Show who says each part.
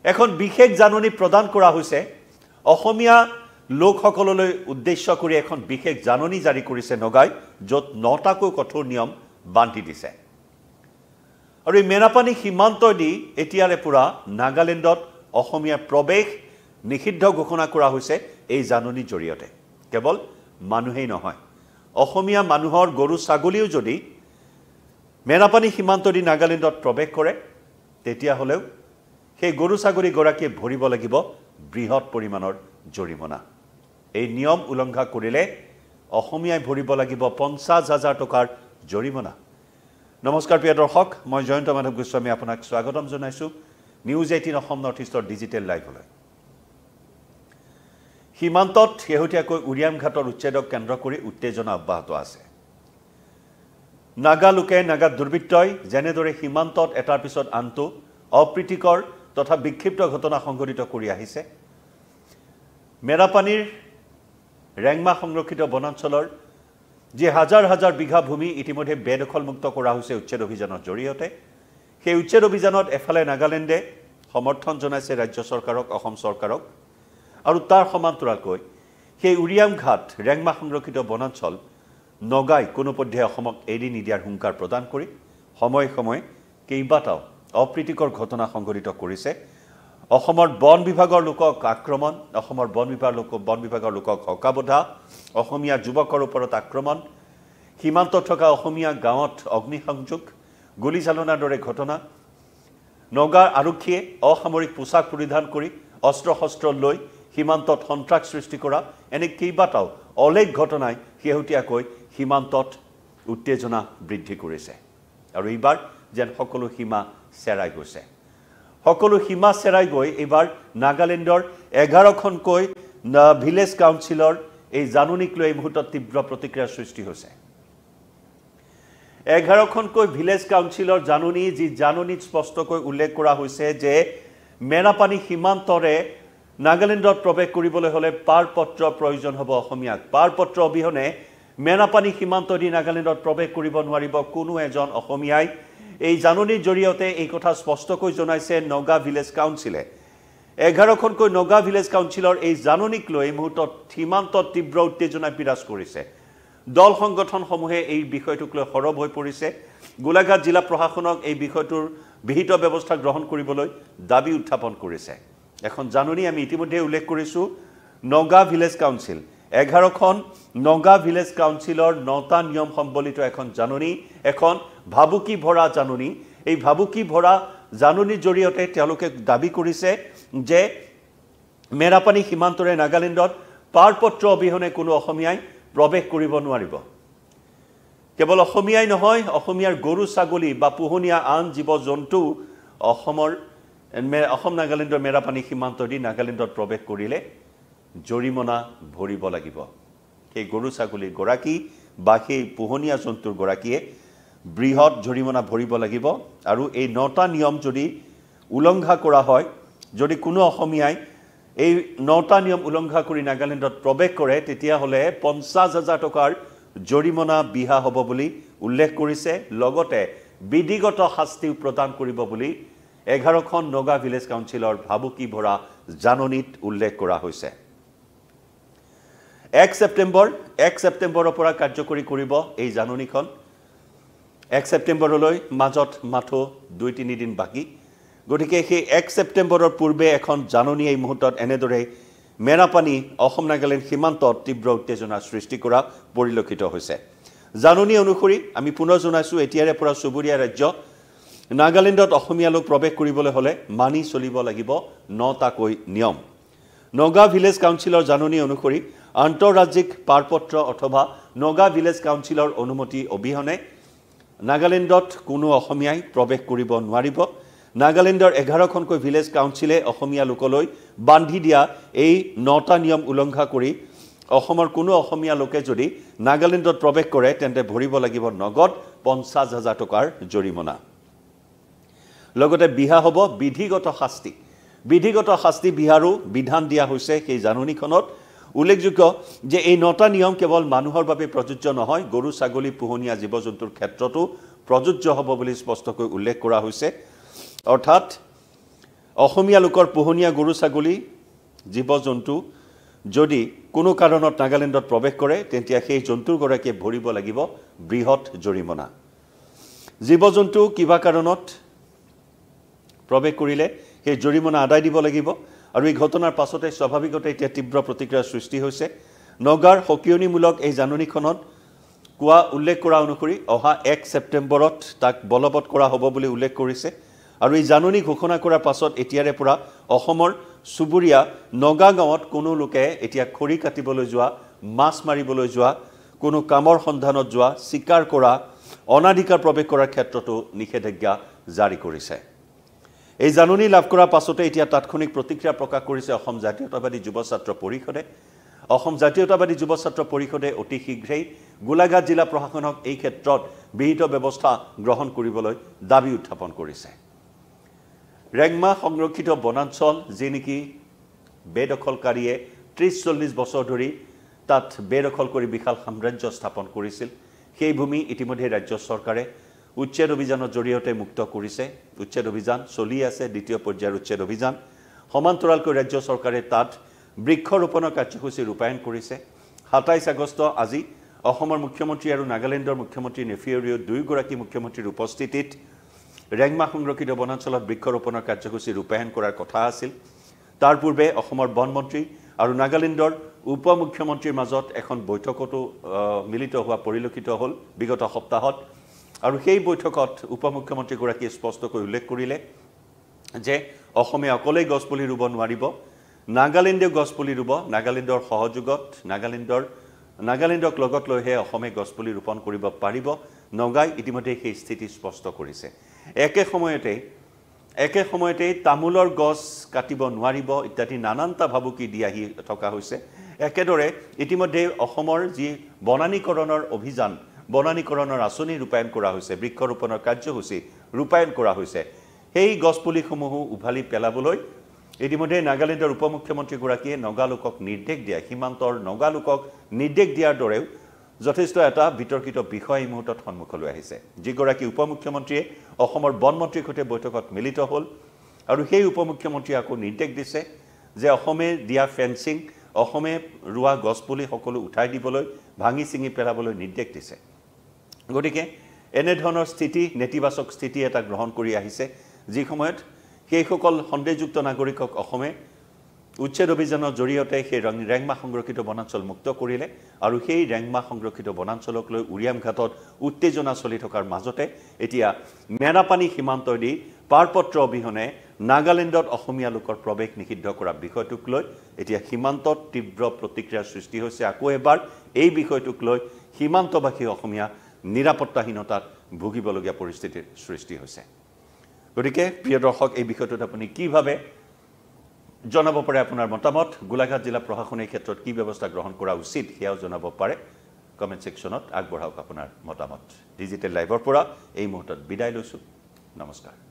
Speaker 1: এখন বিশেষ জাননী প্ৰদান কৰা হৈছে অসমীয়া লোকসকললৈ উদ্দেশ্য কৰি এখন বিশেষ জাননী জাৰি কৰিছে নগাই য'ত 9টাকৈ কঠোৰ নিয়ম বান্ধি দিছে আৰু এই মেৰাপানী সীমান্ত দি এতিয়াৰে পুৰা নাগালেণ্ডত অসমীয়া প্ৰৱেশ নিষিদ্ধ ঘোষণা কৰা হৈছে এই জাননীৰ জৰিয়তে কেৱল মানুহেই নহয় অসমীয়া মানুহৰ গৰু ছাগলীও যদি মেৰাপানী সীমান্ত দি নাগালেণ্ডত প্ৰৱেশ কৰে তেতিয়া হলেও সেই গৰু ছাগলী গৰাকীয়ে ভৰিব লাগিব বৃহৎ পৰিমাণৰ জৰিমনা এই নিয়ম উলংঘা কৰিলে অসমীয়াই ভৰিব লাগিব 50,000 টকাৰ জৰিমনা নমস্কাৰ প্ৰিয় দৰ্শক মই জয়ন্ত মাধৱ গোস্বামী আপোনাক স্বাগতম জনাইছো নিউজ 18 অসম নৰ্থ ইষ্টৰ ডিজিটেল লাইভলৈ সীমান্তত শেহতীয়াকৈ উৰিয়াম ঘাটৰ উচ্ছেদক কেন্দ্ৰ কৰি উত্তেজনা অব্যাহত আছে নাগালোকে নাগা দুৰ্বৃত্তই যেনেদৰে সীমান্তত এটাৰ পিছত আনটো অপ্ৰীতিকৰ তথা বিক্ষিপ্ত ঘটনা সংঘটিত কৰি আহিছে মেৰাপানীৰ ৰেংমা সংৰক্ষিত বনাঞ্চলৰ যে হাজাৰ হাজাৰ বিঘা ভূমি ইতিমধ্যে বেদখলমুক্ত কৰা হৈছে উচ্ছেদ অভিযানৰ জৰিয়তে সেই উচ্ছেদ অভিযানত এফালে নাগালেণ্ডে সমৰ্থন জনাইছে ৰাজ্য চৰকাৰক অসম চৰকাৰক আৰু তাৰ সমান্তৰালকৈ সেই উৰিয়াম ঘাট ৰেংমা সংৰক্ষিত বনাঞ্চল নগাই কোনোপধ্যে অসমক এৰি নিদিয়াৰ হুংকাৰ প্ৰদান কৰি সময় সময় কেইবাটাও অপ্ৰীতিকৰ ঘটনা সংঘটিত কৰিছে অসমৰ বন বিভাগৰ লোকক আক্ৰমণ অসমৰ বন বিভাগৰ লোকক হকাবধা অসমীয়া যুৱকৰ ওপৰত আক্ৰমণ সীমান্তত থকা অসমীয়া গাঁৱত অগ্নিসংযোগ গুলীচালনাৰ দৰে ঘটনা নগাৰ আৰক্ষীয়ে অসামৰিক পোছাক পৰিধান কৰি অস্ত্ৰ শস্ত্ৰ লৈ সীমান্তত সন্ত্ৰাস সৃষ্টি কৰা এনে কেইবাটাও অলেখ ঘটনাই শেহতীয়াকৈ সীমান্তত উত্তেজনা বৃদ্ধি কৰিছে আৰু এইবাৰ যেন সকলো সীমা চেৰাই গৈছে সকলো সীমা চেৰাই গৈ এইবাৰ নাগালেণ্ডৰ 11খনকৈ ভিলেজ কাউন্সিলৰ এই জাননীক লৈ মুহূৰ্তত তীব্ৰ প্ৰতিক্ৰিয়াৰ সৃষ্টি হৈছে 11খনকৈ ভিলেজ কাউন্সিলৰ জাননী যি জাননীত স্পষ্টকৈ উল্লেখ কৰা হৈছে যে মেৰাপানী সীমান্তৰে নাগালেণ্ডত প্ৰৱেশ কৰিবলৈ হলে পাৰপত্ৰ প্ৰয়োজন হ'ব অসমীয়াক পাৰপত্ৰ অবিহনে মেৰাপানী সীমান্ত দি নাগালেণ্ডত প্ৰৱেশ কৰিব নোৱাৰিব কোনো এজন অসমীয়াই এই জাননীৰ জৰিয়তে এই কথা স্পষ্টকৈ জনাইছে নগা ভিলেজ কাউন্সিলে 11খনকৈ নগা ভিলেজ কাউন্সিলৰ এই জাননীক লৈ মুহূৰ্তত সীমান্তত তীব্ৰ উত্তেজনা বিৰাজ কৰিছে দল সংগঠনসমূহে এই বিষয়টোক লৈ সৰব হৈ পৰিছে গোলাঘাট জিলা প্ৰশাসনক এই বিষয়টোৰ বিহিত ব্যৱস্থা গ্ৰহণ কৰিবলৈ দাবী উত্থাপন কৰিছে এখন জাননী আমি ইতিমধ্যে উল্লেখ কৰিছো নগা ভিলেজ কাউন্সিল 11খন নগা ভিলেজ কাউন্সিলৰ 9টা নিয়ম সম্বলিত এখন জাননী এখন ভাবুকি ভৰা জাননী এই ভাবুকি ভৰা জাননীৰ জৰিয়তে তেওঁলোকে দাবী কৰিছে যে মেৰাপানী সীমান্তৰে নাগালেণ্ডত পাৰপত্ৰ অবিহনে কোনো অসমীয়াই প্ৰৱেশ কৰিব নোৱাৰিব কেৱল অসমীয়াই নহয় অসমীয়াৰ গৰু ছাগলী বা পোহনীয়া আন জীৱ জন্তু অসম নাগালেণ্ডৰ মেৰাপানী সীমান্ত দি নাগালেণ্ডত প্ৰৱেশ কৰিলে জৰিমনা ভৰিব লাগিব সেই গৰু ছাগলীৰ গৰাকী বা সেই পোহনীয়া জন্তুৰ গৰাকীয়ে বৃহৎ জৰিমনা ভৰিব লাগিব আৰু এই 9টা নিয়ম যদি উলংঘা কৰা হয় যদি কোনো অসমীয়াই এই 9টা নিয়ম উলংঘা কৰি নাগালেণ্ডত প্ৰৱেশ কৰে তেতিয়া হলে 50,000 টকাৰ জৰিমনা বিহা হ'ব বুলি উল্লেখ কৰিছে লগতে বিধিগত শাস্তি প্ৰদান কৰিব বুলি 11খন নগা ভিলেজ কাউন্সিলৰ ভাবুকি ভৰা জাননীত উল্লেখ কৰা হৈছে 1 ছেপ্টেম্বৰৰ পৰা কাৰ্যকৰী কৰিব এই জাননীখন 1 ছেপ্টেম্বৰলৈ মাজত মাথো 2-3 দিন বাকি গতিকে সেই 1 ছেপ্টেম্বৰৰ পূৰ্বে এখন জাননী এই মুহূৰ্তত এনেদৰে মেৰাপানী অসম নাগালেণ্ড সীমান্তত তীব্ৰ উত্তেজনাৰ সৃষ্টি কৰা পৰিলক্ষিত হৈছে জাননী অনুসৰি আমি পুনৰ জনাইছো এতিয়াৰে পৰা চুবুৰীয়া ৰাজ্য নাগালেণ্ডত অসমীয়া লোক প্ৰৱেশ কৰিবলৈ হলে মানি চলিব লাগিব 9টাকৈ নিয়ম নগা ভিলেজ কাউন্সিলৰ জাননী অনুসৰি আন্তঃৰাজ্যিক পাৰপত্ৰ অথবা নগা ভিলেজ কাউন্সিলৰ অনুমতি অবিহনে নাগালেণ্ডত কোনো অসমীয়াই প্ৰৱেশ কৰিব নোৱাৰিব নাগালেণ্ডৰ 11খনকৈ ভিলেজ কাউন্সিলে অসমীয়া লোকলৈ বান্ধি দিয়া এই 9টা নিয়ম উলংঘা কৰি অসমৰ কোনো অসমীয়া লোকে যদি নাগালেণ্ডত প্ৰৱেশ কৰে তেন্তে ভৰিব লাগিব নগদ 50,000 টকাৰ জৰিমনা লগতে বিহা হ'ব বিধিগত শাস্তি বিহাৰো বিধান দিয়া হৈছে সেই জাননীখনত উল্লেখযোগ্য যে এই 9টা নিয়ম কেৱল মানুহৰ বাবে প্ৰযোজ্য নহয় গৰু ছাগলী পোহনীয়া জীৱ জন্তুৰ ক্ষেত্ৰতো প্ৰযোজ্য হ'ব বুলি স্পষ্টকৈ উল্লেখ কৰা হৈছে অৰ্থাৎ অসমীয়া লোকৰ পোহনীয়া গৰু ছাগলী জীৱ জন্তু যদি কোনো কাৰণত নাগালেণ্ডত প্ৰৱেশ কৰে তেতিয়া সেই জন্তুৰ গৰাকীয়ে ভৰিব লাগিব বৃহৎ জৰিমনা জীৱ জন্তু কিবা কাৰণত প্ৰৱেশ কৰিলে সেই জৰিমনা আদায় দিব লাগিব আৰু এই ঘটনাৰ পাছতে স্বাভাৱিকতে এতিয়া তীব্ৰ প্ৰতিক্ৰিয়াৰ সৃষ্টি হৈছে নগাৰ সকিয়নিমূলক এই জাননীখনত কোৱা উল্লেখ কৰা অনুসৰি অহা 1 ছেপ্টেম্বৰত তাক বলবৎ কৰা হ'ব বুলি উল্লেখ কৰিছে আৰু এই জাননী ঘোষণা কৰাৰ পাছত এতিয়াৰে পৰা অসমৰ সুবুৰীয়া নগা গাঁৱত কোনো লোকে এতিয়া খৰি কাটিবলৈ যোৱা মাছ মাৰিবলৈ যোৱা কোনো কামৰ সন্ধানত যোৱা শিকাৰ কৰা অনাধিকাৰ প্ৰৱেশ কৰাৰ ক্ষেত্ৰতো নিষেধাজ্ঞা জাৰি কৰিছে এই জাননী লাভ কৰাৰ পাছতে এতিয়া তাৎক্ষণিক প্ৰতিক্ৰিয়া প্ৰকাশ কৰিছে অসম জাতীয়তাবাদী যুৱ ছাত্ৰ পৰিষদে অসম জাতীয়তাবাদী যুৱ ছাত্ৰ পৰিষদে অতি শীঘ্ৰেই গোলাঘাট জিলা প্ৰশাসনক এই ক্ষেত্ৰত বিহিত ব্যৱস্থা গ্ৰহণ কৰিবলৈ দাবী উত্থাপন কৰিছে ৰেংমা সংৰক্ষিত বনাঞ্চল যি নেকি বেদখলকাৰীয়ে 30-40 বছৰ ধৰি তাত বেদখল কৰি বিশাল সাম্ৰাজ্য স্থাপন কৰিছিল সেই ভূমি ইতিমধ্যে ৰাজ্য চৰকাৰে উচ্ছেদ অভিযানৰ জৰিয়তে মুক্ত কৰিছে উচ্ছেদ অভিযান চলি আছে দ্বিতীয় পৰ্যায়ৰ উচ্ছেদ অভিযান সমান্তৰালকৈ ৰাজ্য চৰকাৰে তাত বৃক্ষৰোপণৰ কাৰ্যসূচী ৰূপায়ণ কৰিছে 27 আগষ্ট আজি অসমৰ মুখ্যমন্ত্ৰী আৰু নাগালেণ্ডৰ মুখ্যমন্ত্ৰী নেফিঅৰিও দুয়োগৰাকী মুখ্যমন্ত্ৰীৰ উপস্থিতিত ৰেংমা সংৰক্ষিত বনাঞ্চলত বৃক্ষৰোপণৰ কাৰ্যসূচী ৰূপায়ণ কৰাৰ কথা আছিল তাৰ পূৰ্বে অসমৰ বন মন্ত্ৰী আৰু নাগালেণ্ডৰ উপ মুখ্যমন্ত্ৰীৰ মাজত এখন বৈঠকতো মিলিত হোৱা পৰিলক্ষিত হ'ল বিগত সপ্তাহত আৰু সেই বৈঠকত উপ মুখ্যমন্ত্ৰীগৰাকীয়ে স্পষ্টকৈ উল্লেখ কৰিলে যে অসমে অকলেই গছপুলি ৰুব নোৱাৰিব নাগালেণ্ডে গছপুলি ৰুব নাগালেণ্ডৰ সহযোগত নাগালেণ্ডক লগত লৈহে অসমে গছপুলি ৰোপণ কৰিব পাৰিব নগাই ইতিমধ্যে সেই স্থিতি স্পষ্ট কৰিছে একে সময়তে তামোলৰ গছ কাটিব নোৱাৰিব ইত্যাদি নানানটা ভাবুকি দি আহি থকা হৈছে একেদৰে ইতিমধ্যে অসমৰ যি বনানীকৰণৰ অভিযান বনানীকৰণৰ আঁচনি ৰূপায়ণ কৰা হৈছে বৃক্ষৰোপণৰ কাৰ্যসূচী ৰূপায়ণ কৰা হৈছে সেই গছপুলিসমূহ উভালি পেলাবলৈ ইতিমধ্যে নাগালেণ্ডৰ উপ মুখ্যমন্ত্ৰীগৰাকীয়ে নগালোকক নিৰ্দেশ দিয়া সীমান্তৰ নগালোকক নিৰ্দেশ দিয়াৰ দৰেও যথেষ্ট এটা বিতৰ্কিত বিষয় এই মুহূৰ্তত সন্মুখলৈ আহিছে যিগৰাকী উপ মুখ্যমন্ত্ৰীয়ে অসমৰ বন মন্ত্ৰীৰ সৈতে বৈঠকত মিলিত হ'ল আৰু সেই উপ মুখ্যমন্ত্ৰীয়ে আকৌ নিৰ্দেশ দিছে যে অসমে দিয়া ফেন্সিং অসমে ৰোৱা গছপুলি সকলো উঠাই দিবলৈ ভাঙি চিঙি পেলাবলৈ নিৰ্দেশ দিছে গতিকে এনেধৰণৰ স্থিতি নেতিবাচক স্থিতি এটা গ্ৰহণ কৰি আহিছে যি সময়ত সেইসকল সন্দেহযুক্ত নাগৰিকক অসমে উচ্ছেদ অভিযানৰ জৰিয়তে সেই ৰেংমা সংৰক্ষিত বনাঞ্চল মুক্ত কৰিলে আৰু সেই ৰেংমা সংৰক্ষিত বনাঞ্চলক লৈ উৰিয়ামঘাটত উত্তেজনা চলি থকাৰ মাজতে এতিয়া মেৰাপানী সীমান্তদি পাৰপত্ৰ অবিহনে নাগালেণ্ডত অসমীয়া লোকৰ প্ৰৱেশ নিষিদ্ধ কৰা বিষয়টোক লৈ এতিয়া সীমান্তত তীব্ৰ প্ৰতিক্ৰিয়াৰ সৃষ্টি হৈছে আকৌ এবাৰ এই বিষয়টোক লৈ সীমান্তবাসী অসমীয়া নিৰাপত্তাহীনতাত ভুগিবলগীয়া পৰিস্থিতিৰ সৃষ্টি হৈছে গতিকে প্ৰিয় দৰ্শক এই বিষয়টোত আপুনি কি ভাবে জনাব পাৰে আপোনাৰ মতামত গোলাঘাট জিলা প্ৰশাসনে এই ক্ষেত্ৰত কি ব্যৱস্থা গ্ৰহণ কৰা উচিত সেয়াও জনাব পাৰে কমেন্ট সেকশনত আগবঢ়াওক আপোনাৰ মতামত ডিজিটেল লাইভৰ পৰা এই মুহূৰ্তত বিদায় লৈছো নমস্কাৰ